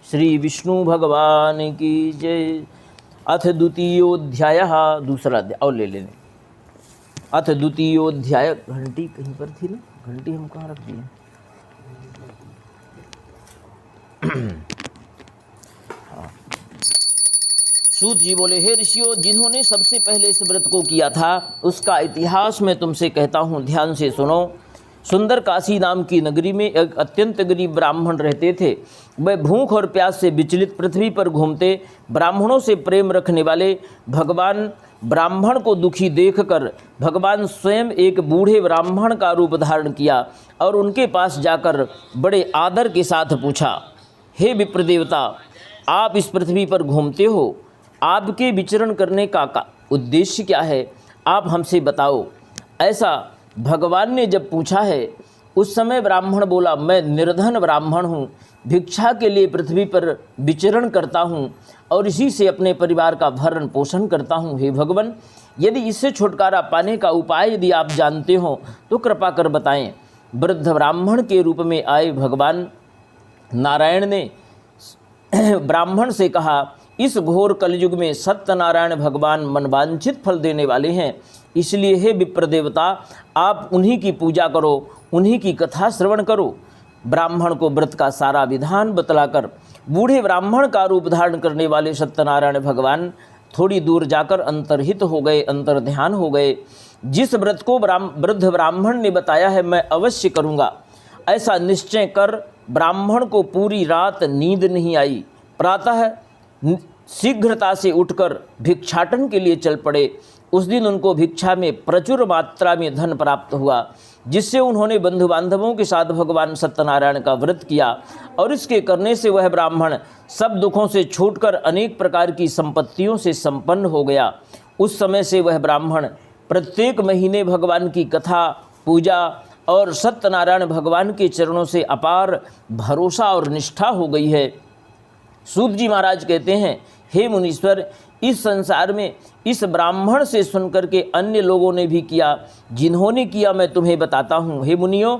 श्री विष्णु भगवान की जय। अथ द्वितीयोध्यायः, दूसरा अध्याय और ले लेने। अथ द्वितीयोध्याय, घंटी कहीं पर थी ना, घंटी हम कहाँ रख दिए? सूत जी बोले, हे ऋषियों, जिन्होंने सबसे पहले इस व्रत को किया था उसका इतिहास मैं तुमसे कहता हूँ, ध्यान से सुनो। सुंदर काशी नाम की नगरी में एक अत्यंत गरीब ब्राह्मण रहते थे। वह भूख और प्यास से विचलित पृथ्वी पर घूमते। ब्राह्मणों से प्रेम रखने वाले भगवान ब्राह्मण को दुखी देखकर भगवान स्वयं एक बूढ़े ब्राह्मण का रूप धारण किया और उनके पास जाकर बड़े आदर के साथ पूछा, हे विप्र देवता, आप इस पृथ्वी पर घूमते हो, आपके विचरण करने का उद्देश्य क्या है? आप हमसे बताओ। ऐसा भगवान ने जब पूछा है, उस समय ब्राह्मण बोला, मैं निर्धन ब्राह्मण हूँ, भिक्षा के लिए पृथ्वी पर विचरण करता हूँ और इसी से अपने परिवार का भरण पोषण करता हूँ। हे भगवान, यदि इससे छुटकारा पाने का उपाय यदि आप जानते हो तो कृपा कर बताएं। वृद्ध ब्राह्मण के रूप में आए भगवान नारायण ने ब्राह्मण से कहा, इस घोर कलयुग में सत्यनारायण भगवान मनवांछित फल देने वाले हैं, इसलिए हे विप्र देवता, आप उन्हीं की पूजा करो, उन्हीं की कथा श्रवण करो। ब्राह्मण को व्रत का सारा विधान बतलाकर बूढ़े ब्राह्मण का रूप धारण करने वाले सत्यनारायण भगवान थोड़ी दूर जाकर अंतर्हित हो गए, अंतर्ध्यान हो गए। जिस व्रत को वृद्ध ब्राह्मण ने बताया है मैं अवश्य करूँगा, ऐसा निश्चय कर ब्राह्मण को पूरी रात नींद नहीं आई। प्रातः शीघ्रता से उठकर भिक्षाटन के लिए चल पड़े। उस दिन उनको भिक्षा में प्रचुर मात्रा में धन प्राप्त हुआ, जिससे उन्होंने बंधु बांधवों के साथ भगवान सत्यनारायण का व्रत किया और इसके करने से वह ब्राह्मण सब दुखों से छूटकर अनेक प्रकार की संपत्तियों से संपन्न हो गया। उस समय से वह ब्राह्मण प्रत्येक महीने भगवान की कथा, पूजा और सत्यनारायण भगवान के चरणों से अपार भरोसा और निष्ठा हो गई है। सूत जी महाराज कहते हैं, हे मुनीश्वर, इस संसार में इस ब्राह्मण से सुनकर के अन्य लोगों ने भी किया। जिन्होंने किया मैं तुम्हें बताता हूँ। हे मुनियों,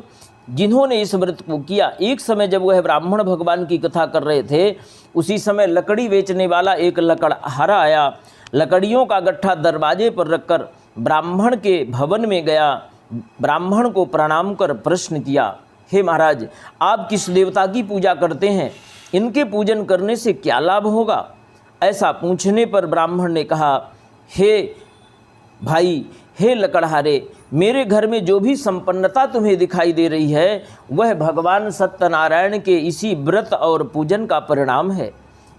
जिन्होंने इस व्रत को किया, एक समय जब वह ब्राह्मण भगवान की कथा कर रहे थे, उसी समय लकड़ी बेचने वाला एक लकड़हारा आया। लकड़ियों का गट्ठा दरवाजे पर रखकर ब्राह्मण के भवन में गया। ब्राह्मण को प्रणाम कर प्रश्न किया, हे महाराज, आप किस देवता की पूजा करते हैं? इनके पूजन करने से क्या लाभ होगा? ऐसा पूछने पर ब्राह्मण ने कहा, हे भाई, हे लकड़हारे, मेरे घर में जो भी संपन्नता तुम्हें दिखाई दे रही है वह भगवान सत्यनारायण के इसी व्रत और पूजन का परिणाम है।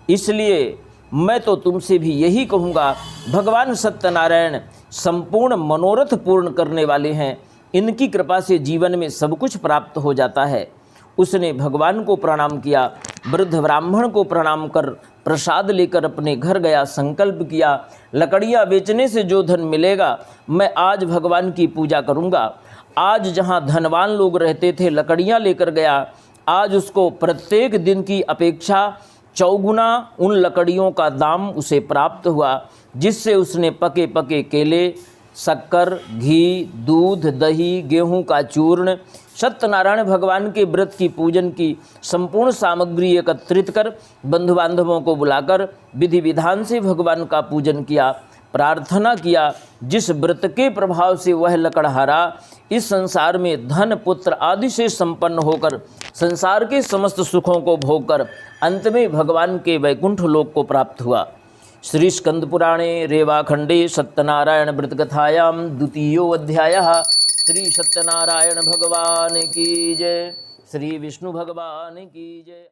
इसलिए मैं तो तुमसे भी यही कहूँगा, भगवान सत्यनारायण संपूर्ण मनोरथ पूर्ण करने वाले हैं। इनकी कृपा से जीवन में सब कुछ प्राप्त हो जाता है। उसने भगवान को प्रणाम किया। वृद्ध ब्राह्मण को प्रणाम कर प्रसाद लेकर अपने घर गया। संकल्प किया, लकड़ियाँ बेचने से जो धन मिलेगा मैं आज भगवान की पूजा करूँगा। आज जहाँ धनवान लोग रहते थे लकड़ियाँ लेकर गया, आज उसको प्रत्येक दिन की अपेक्षा चौगुना उन लकड़ियों का दाम उसे प्राप्त हुआ, जिससे उसने पके पके केले, शक्कर, घी, दूध, दही, गेहूं का चूर्ण, सत्यनारायण भगवान के व्रत की पूजन की संपूर्ण सामग्री एकत्रित कर बंधु बांधवों को बुलाकर विधि विधान से भगवान का पूजन किया। प्रार्थना किया, जिस व्रत के प्रभाव से वह लकड़हारा इस संसार में धन, पुत्र आदि से संपन्न होकर संसार के समस्त सुखों को भोग कर अंत में भगवान के वैकुंठ लोक को प्राप्त हुआ। श्री स्कंद पुराणे रेवाखंडे सत्यनारायण व्रतकथायां द्वितीयो अध्यायः। श्री सत्यनारायण भगवान की जय। श्री विष्णु भगवान की जय।